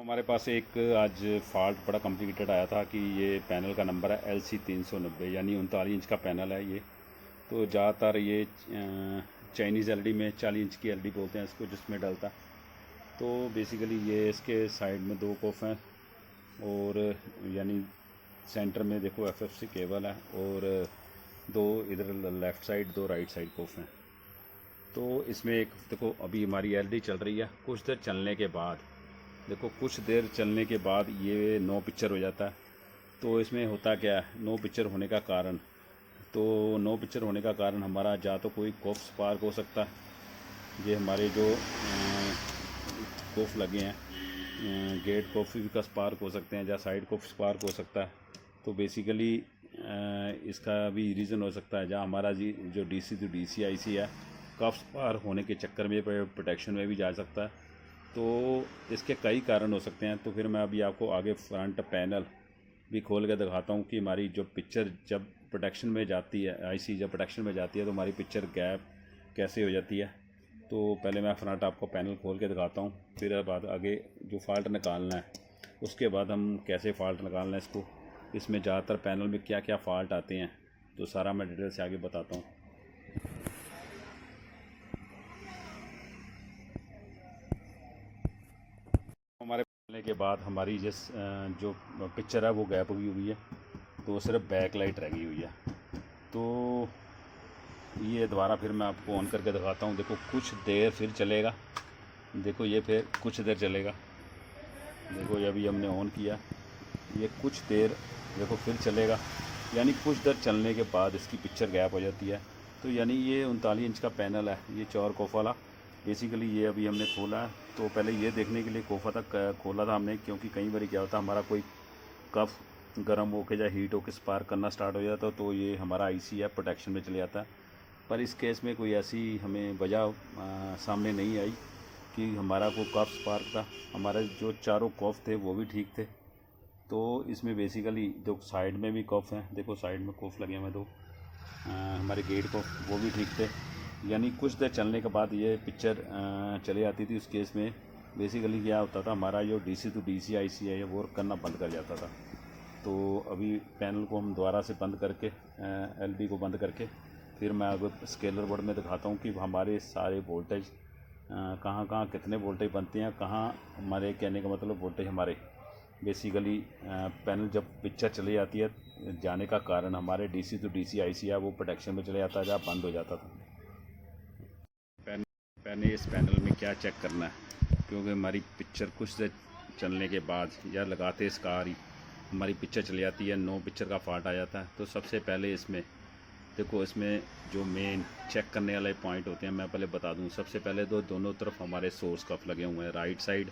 हमारे पास एक आज फॉल्ट बड़ा कॉम्प्लिकेटेड आया था कि ये पैनल का नंबर है LC390 यानी 39 इंच का पैनल है ये। तो ज़्यादातर ये चाइनीज़ एलईडी में 40 इंच की एलईडी बोलते हैं इसको, जिसमें डलता है। तो बेसिकली ये इसके साइड में दो कोफ हैं और यानी सेंटर में देखो एफएफसी केबल है और दो इधर लेफ़्ट साइड दो राइट साइड कोफ हैं। तो इसमें एक देखो अभी हमारी एलईडी चल रही है, कुछ देर चलने के बाद देखो कुछ देर चलने के बाद ये नो पिक्चर हो जाता है। तो इसमें होता क्या है, नो पिक्चर होने का कारण, तो नो पिक्चर होने का कारण हमारा या तो कोई कोफ स्पार्क हो सकता है। ये हमारे जो कोफ लगे हैं गेट कोफ का स्पार्क हो सकते हैं या साइड कोफ स्पार्क हो सकता है। तो बेसिकली इसका भी रीज़न हो सकता है जहाँ हमारा जी जो डीसी टू डीसी आईसी है कफ स्पार्क होने के चक्कर में प्रोटेक्शन में भी जा सकता है। तो इसके कई कारण हो सकते हैं। तो फिर मैं अभी आपको आगे फ्रंट पैनल भी खोल के दिखाता हूँ कि हमारी जो पिक्चर जब प्रोटेक्शन में जाती है, आईसी जब प्रोटेक्शन में जाती है तो हमारी पिक्चर गैप कैसे हो जाती है। तो पहले मैं फ्रंट आपको पैनल खोल के दिखाता हूँ, फिर बाद आगे जो फॉल्ट निकालना है उसके बाद हम कैसे फॉल्ट निकालना है इसको, इसमें ज़्यादातर पैनल में क्या क्या फ़ॉल्ट आते हैं, तो सारा मैं डिटेल से आगे बताता हूँ। हमारे खोलने के बाद हमारी जो पिक्चर है वो गैप हुई है, तो सिर्फ बैक लाइट रह गई हुई है। तो ये दोबारा फिर मैं आपको ऑन करके दिखाता हूँ। देखो कुछ देर फिर चलेगा, देखो ये फिर कुछ देर चलेगा, देखो ये अभी हमने ऑन किया, ये कुछ देर देखो फिर चलेगा, यानी कुछ देर चलने के बाद इसकी पिक्चर गैप हो जाती है। तो यानी ये 39 इंच का पैनल है, ये 4 कोफ वाला। बेसिकली ये अभी हमने खोला है, तो पहले ये देखने के लिए कोफा तक खोला था हमने, क्योंकि कई बार क्या होता है हमारा कोई कफ गर्म होकर या हीट होकर स्पार्क करना स्टार्ट हो जाता है, तो ये हमारा आईसी है प्रोटेक्शन में चले जाता है। पर इस केस में कोई ऐसी हमें वजह सामने नहीं आई कि हमारा को कफ स्पार्क था। हमारे जो चारों कफ थे वो भी ठीक थे। तो इसमें बेसिकली जो साइड में भी कफ हैं, देखो साइड में कफ लगे हुए दो, हमारे गेट कफ वो भी ठीक थे। यानी कुछ देर चलने के बाद ये पिक्चर चले आती थी। उस केस में बेसिकली क्या होता था, हमारा जो डीसी टू डीसी आईसी है वो वर्क करना बंद कर जाता था। तो अभी पैनल को हम दोबारा से बंद करके एलईडी को बंद करके फिर मैं अगर स्केलर बोर्ड में दिखाता हूँ कि हमारे सारे वोल्टेज कहाँ कहाँ कितने वोल्टेज बनते हैं, कहाँ हमारे कहने का मतलब वोल्टेज हमारे बेसिकली पैनल जब पिक्चर चली जाती है जाने का कारण हमारे डीसी टू डीसी आईसी है वो प्रोटेक्शन में चले जाता है या बंद हो जाता था। पहले इस पैनल में क्या चेक करना है, क्योंकि हमारी पिक्चर कुछ देर चलने के बाद या लगाते इसका ही हमारी पिक्चर चली जाती है, नो पिक्चर का फॉल्ट आ जाता है। तो सबसे पहले इसमें देखो, इसमें जो मेन चेक करने वाले पॉइंट होते हैं मैं पहले बता दूं। सबसे पहले तो दोनों तरफ हमारे सोर्स कफ लगे हुए हैं, राइट साइड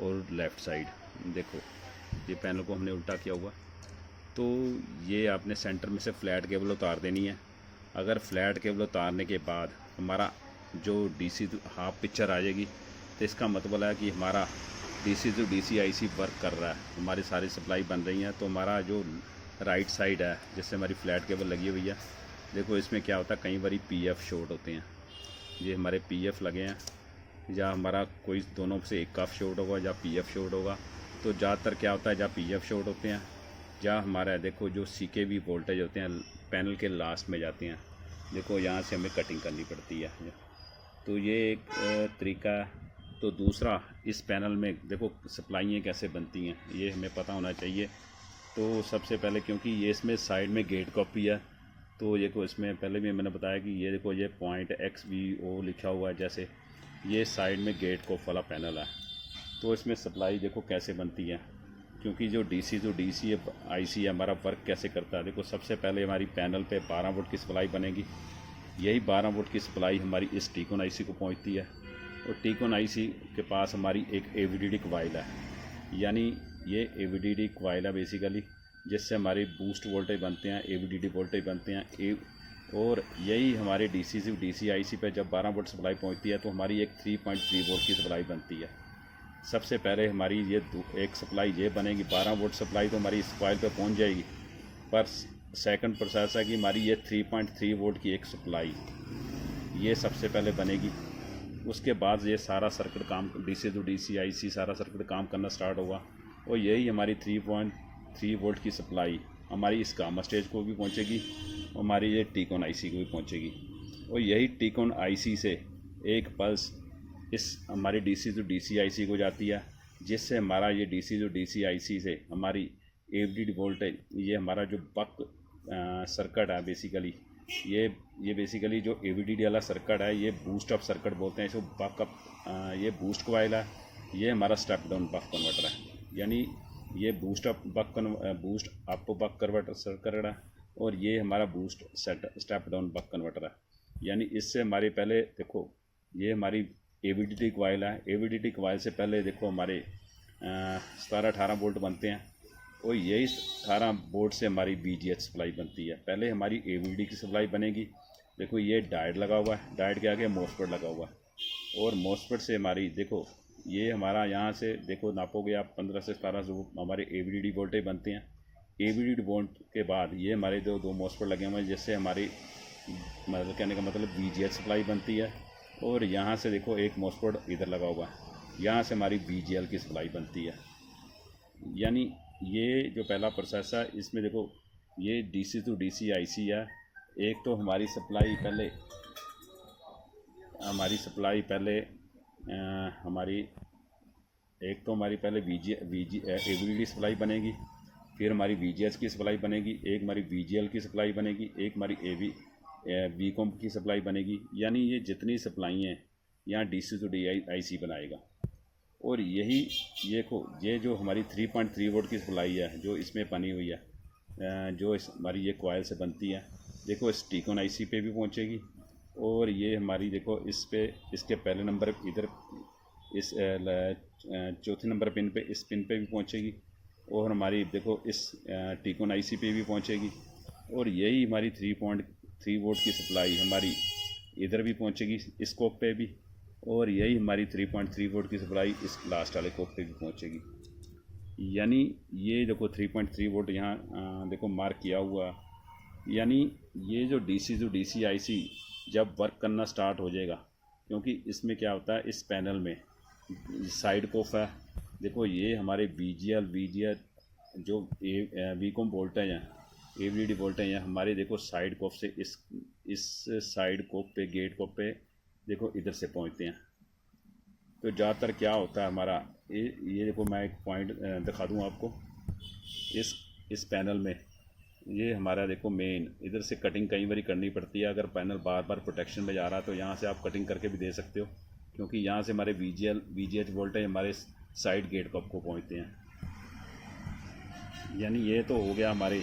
और लेफ़्ट साइड। देखो ये पैनल को हमने उल्टा किया हुआ, तो ये आपने सेंटर में से फ्लैट केबल उतार देनी है। अगर फ्लैट केबल उतारने के बाद हमारा जो डीसी हाफ पिक्चर आ जाएगी, तो इसका मतलब है कि हमारा DC to DC IC work कर रहा है, हमारी सारी सप्लाई बन रही है। तो हमारा जो राइट साइड है जिससे हमारी फ्लैट केबल लगी हुई है, देखो इसमें क्या होता है कई बार पीएफ शॉर्ट होते हैं, ये हमारे पीएफ लगे हैं, या हमारा कोई दोनों से एक कफ शॉर्ट होगा या पीएफ शॉर्ट होगा। तो ज़्यादातर क्या होता है, या पीएफ शॉर्ट होते हैं या हमारा देखो जो सीकेवी वोल्टेज होते हैं पैनल के लास्ट में जाते हैं। देखो यहाँ से हमें कटिंग करनी पड़ती है, तो ये एक तरीका है। तो दूसरा, इस पैनल में देखो सप्लाइयाँ कैसे बनती हैं ये हमें पता होना चाहिए। तो सबसे पहले क्योंकि ये इसमें साइड में गेट कॉपी है, तो ये को इसमें पहले भी मैंने बताया कि ये देखो ये .XVO लिखा हुआ है, जैसे ये साइड में गेट कॉफ वाला पैनल है। तो इसमें सप्लाई देखो कैसे बनती है, क्योंकि जो डीसी टू डीसी आईसी है हमारा वर्क कैसे करता है। देखो सबसे पहले हमारी पैनल पे 12 वोल्ट की सप्लाई बनेगी, यही 12 वोल्ट की सप्लाई हमारी इस टीकॉन आईसी को पहुंचती है, और टीकॉन आईसी के पास हमारी एक एवीडीडी कॉइल है, यानी ये एवीडीडी कॉइल है बेसिकली, जिससे हमारे बूस्ट वोल्टेज बनते हैं, एवीडीडी वोल्टेज बनते हैं। और यही हमारे डीसी से डीसी आईसी पे जब 12 वोल्ट सप्लाई पहुंचती है तो हमारी एक 3.3 वोल्ट की सप्लाई बनती है। सबसे पहले हमारी ये एक सप्लाई ये बनेगी 12 वोल्ट सप्लाई, तो हमारी इस कॉइल पे पहुंच जाएगी। पर सेकंड प्रोसेस है कि हमारी ये 3.3 वोल्ट की एक सप्लाई ये सबसे पहले बनेगी, उसके बाद ये सारा सर्किट काम DC टू DC IC सारा सर्किट काम करना स्टार्ट होगा और यही हमारी 3.3 वोल्ट की सप्लाई हमारी इस गामा स्टेज को भी पहुंचेगी, हमारी ये टीकॉन IC को भी पहुंचेगी और यही टीकॉन IC से एक पल्स इस हमारी DC टू DC IC को जाती है, जिससे हमारा ये DC टू DC IC से हमारी AVD वोल्टेज, ये हमारा जो बक सर्किट है बेसिकली, ये बेसिकली जो AVD वाला सर्किट है ये बूस्ट अप सर्किट बोलते हैं इसको, बक अप, ये बूस्ट कॉइल है, ये हमारा स्टेप डाउन बक कन्वर्टर है, यानी ये boost up buck converter circuit है और ये हमारा boost step down buck converter है। यानी इससे हमारे पहले देखो ये हमारी AVD कॉइल है, AVD कॉइल से पहले देखो हमारे 17-18 वोल्ट बनते हैं और यही 18 वोल्ट से हमारी BGH सप्लाई बनती है। पहले हमारी AVD की सप्लाई बनेगी, देखो ये डायोड लगा हुआ है, डायोड के आगे मॉसफेट लगा हुआ है और मॉसफेट से हमारी देखो ये हमारा यहाँ से देखो नापोगे आप 15 से 17 जो हमारे AVD वोल्टेज बनते हैं। AVD वोल्ट के बाद ये हमारे दो मॉसफेट लगे हुए हैं, जिससे हमारी मतलब कहने का मतलब BGH सप्लाई बनती है और यहाँ से देखो एक मॉसफेट इधर लगा हुआ है, यहाँ से हमारी BGL की सप्लाई बनती है। यानी ये जो पहला प्रोसेस है इसमें देखो ये DC टू DC IC है। एक तो हमारी सप्लाई पहले एक तो हमारी पहले AVD सप्लाई बनेगी, फिर हमारी VGH की सप्लाई बनेगी, एक हमारी VGL की सप्लाई बनेगी, एक हमारी VCOM की सप्लाई बनेगी। यानी ये जितनी सप्लाई हैं यहाँ DC टू IC बनाएगा और यही ये जो हमारी 3.3 वोल्ट की सप्लाई है जो इसमें बनी हुई है, जो हमारी ये कॉइल से बनती है, देखो इस टीकॉन IC पे भी पहुंचेगी और ये हमारी देखो इसके पहले नंबर इधर इस चौथे नंबर पिन पे इस पिन पे भी पहुंचेगी और हमारी देखो इस टीकॉन IC पे भी पहुंचेगी और यही हमारी 3.3 वोल्ट की सप्लाई हमारी इधर भी पहुंचेगी इस कोप पे भी और यही हमारी 3.3 वोल्ट की सप्लाई इस लास्ट वाले कोप पे भी पहुंचेगी। यानी ये देखो 3.3 वोल्ट यहाँ देखो मार्क किया हुआ। यानी ये जो DC टू DC IC जब वर्क करना स्टार्ट हो जाएगा, क्योंकि इसमें क्या होता है इस पैनल में साइड कोफ है, देखो ये हमारे VGL जो VCOM वोल्टेज हैं, AVD वोल्टेज हैं, हमारे देखो साइड कोफ से इस साइड कोफ पे गेट कोफ पे देखो इधर से पहुंचते हैं। तो ज़्यादातर क्या होता है हमारा ये देखो मैं एक पॉइंट दिखा दूं आपको, इस पैनल में ये हमारा देखो मेन इधर से कटिंग कई बार करनी पड़ती है। अगर पैनल बार बार प्रोटेक्शन में जा रहा है तो यहाँ से आप कटिंग करके भी दे सकते हो, क्योंकि यहाँ से हमारे VGH वोल्टेज हमारे साइड गेट कप को पहुँचते हैं। यानी ये तो हो गया हमारे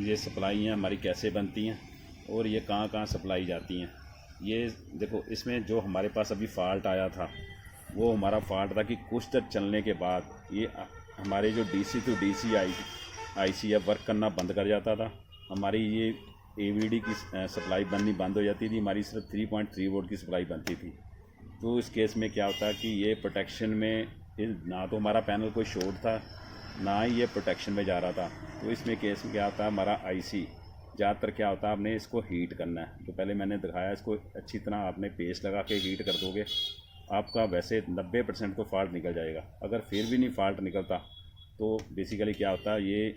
ये सप्लाई हैं हमारी कैसे बनती हैं और ये कहाँ कहाँ सप्लाई जाती हैं। ये देखो इसमें जो हमारे पास अभी फ़ाल्ट आया था वो हमारा फ़ाल्ट था कि कुछ देर चलने के बाद ये हमारे जो DC टू DC IC है वर्क करना बंद कर जाता था, हमारी ये AVD की सप्लाई बननी बंद हो जाती थी, हमारी सिर्फ 3.3 वोल्ट की सप्लाई बनती थी। तो इस केस में क्या होता है कि ये प्रोटेक्शन में ना तो हमारा पैनल कोई शॉर्ट था ना ही ये प्रोटेक्शन में जा रहा था। तो इसमें केस में क्या होता है हमारा IC ज़्यादातर क्या होता है आपने इसको हीट करना है, तो पहले मैंने दिखाया इसको अच्छी तरह आपने पेस्ट लगा के हीट कर दोगे, आपका वैसे 90% तो फॉल्ट निकल जाएगा। अगर फिर भी नहीं फॉल्ट निकलता तो बेसिकली क्या होता है ये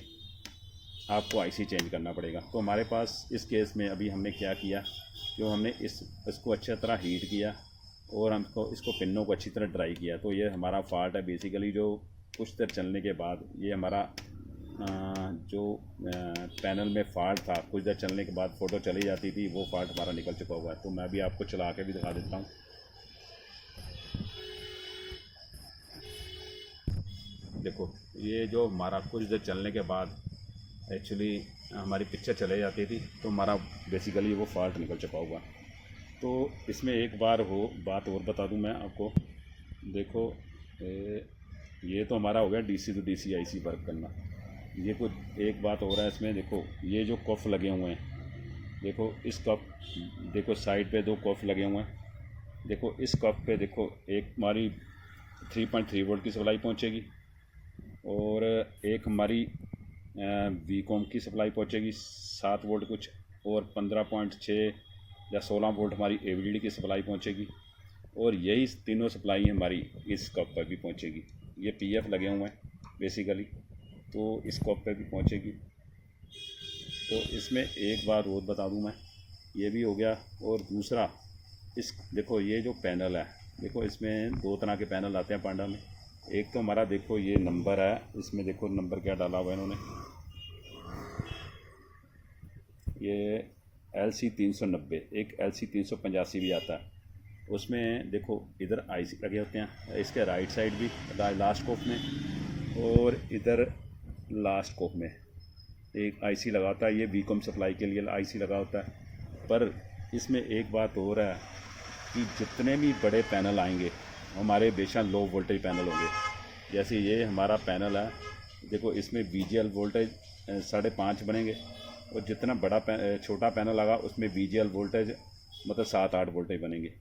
आपको IC चेंज करना पड़ेगा। तो हमारे पास इस केस में अभी हमने क्या किया कि हमने इसको अच्छी तरह हीट किया और हमको इसको पिनों को अच्छी तरह ड्राई किया। तो ये हमारा फॉल्ट है बेसिकली, जो कुछ देर चलने के बाद ये हमारा जो पैनल में फॉल्ट था कुछ देर चलने के बाद फ़ोटो चली जाती थी, वो फॉल्ट हमारा निकल चुका हुआ है। तो मैं भी आपको चला के भी दिखा देता हूँ। देखो ये जो हमारा कुछ देर चलने के बाद एक्चुअली हमारी पिक्चर चले जाती थी तो हमारा बेसिकली वो फॉल्ट निकल चुका हुआ। तो इसमें एक बात और बता दूं मैं आपको। देखो ये तो हमारा हो गया DC to DC IC work करना। ये कुछ एक बात हो रहा है इसमें, देखो ये जो कफ लगे हुए हैं, देखो इस कफ देखो साइड पे 2 कफ लगे हुए हैं। देखो इस कफ पे देखो एक हमारी 3.3 वोल्ट की सप्लाई पहुंचेगी और एक हमारी VCOM की सप्लाई पहुंचेगी 7 वोल्ट कुछ और 15.6 या 16 वोल्ट हमारी AVDD की सप्लाई पहुंचेगी, और यही तीनों सप्लाई हमारी इस कप पर भी पहुंचेगी। ये PF लगे हुए हैं बेसिकली, तो इस कप पर भी पहुंचेगी। तो इसमें एक बार रोज बता दूं मैं, ये भी हो गया। और दूसरा, इस देखो ये जो पैनल है, देखो इसमें 2 तरह के पैनल आते हैं पांडा में। एक तो हमारा देखो ये नंबर है, इसमें देखो नंबर क्या डाला हुआ है इन्होंने, ये LC 390, एक LC 385 भी आता है। उसमें देखो इधर IC लगे होते हैं, इसके राइट साइड भी लास्ट कोप में, और इधर लास्ट कोप में एक IC लगा होता है। ये बीकॉम सप्लाई के लिए IC लगा होता है। पर इसमें एक बात और है कि जितने भी बड़े पैनल आएंगे हमारे बेशक लो वोल्टेज पैनल होंगे। जैसे ये हमारा पैनल है, देखो इसमें VGL वोल्टेज 5.5 बनेंगे, और जितना बड़ा छोटा पैनल आएगा उसमें VGL वोल्टेज मतलब 7-8 वोल्टेज बनेंगे,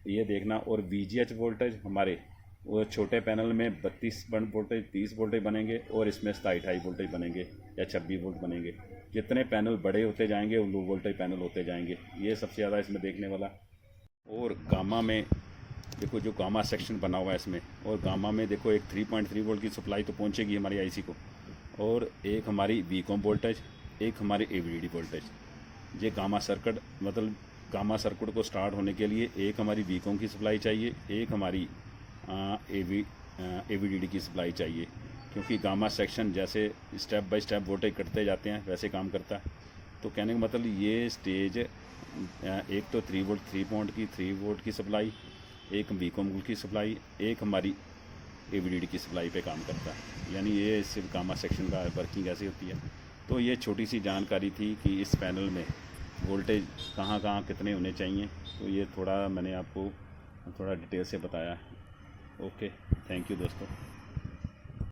ये देखना। और VGH वोल्टेज हमारे वो छोटे पैनल में 32 वोल्टेज 30 वोल्टेज बनेंगे, और इसमें 27-28 वोल्टेज बनेंगे या 26 वोल्ट बनेंगे। जितने पैनल बड़े होते जाएंगे वो लो वोल्टेज पैनल होते जाएंगे, ये सबसे ज़्यादा इसमें देखने वाला। और गामा में देखो जो गामा सेक्शन बना हुआ है इसमें, और गामा में देखो एक 3.3 वोल्ट की सप्लाई तो पहुंचेगी हमारी IC को, और एक हमारी बीकॉम वोल्टेज, एक हमारी AVDD वोल्टेज। ये गामा सर्किट मतलब गामा सर्किट को स्टार्ट होने के लिए एक हमारी बीकॉम की सप्लाई चाहिए, एक हमारी AVDD की सप्लाई चाहिए, क्योंकि गामा सेक्शन जैसे स्टेप बाय स्टेप वोल्टेज कटते जाते हैं वैसे काम करता है। तो कहने का मतलब ये स्टेज एक तो 3 वोल्ट 3 वोल्ट की सप्लाई, एक बीकॉम की सप्लाई, एक हमारी AVDD की सप्लाई पे काम करता है। यानी ये सिर्फ गामा सेक्शन का वर्किंग ऐसी होती है। तो ये छोटी सी जानकारी थी कि इस पैनल में वोल्टेज कहाँ कहाँ कितने होने चाहिए। तो ये थोड़ा मैंने आपको थोड़ा डिटेल से बताया। ओके, थैंक यू दोस्तों।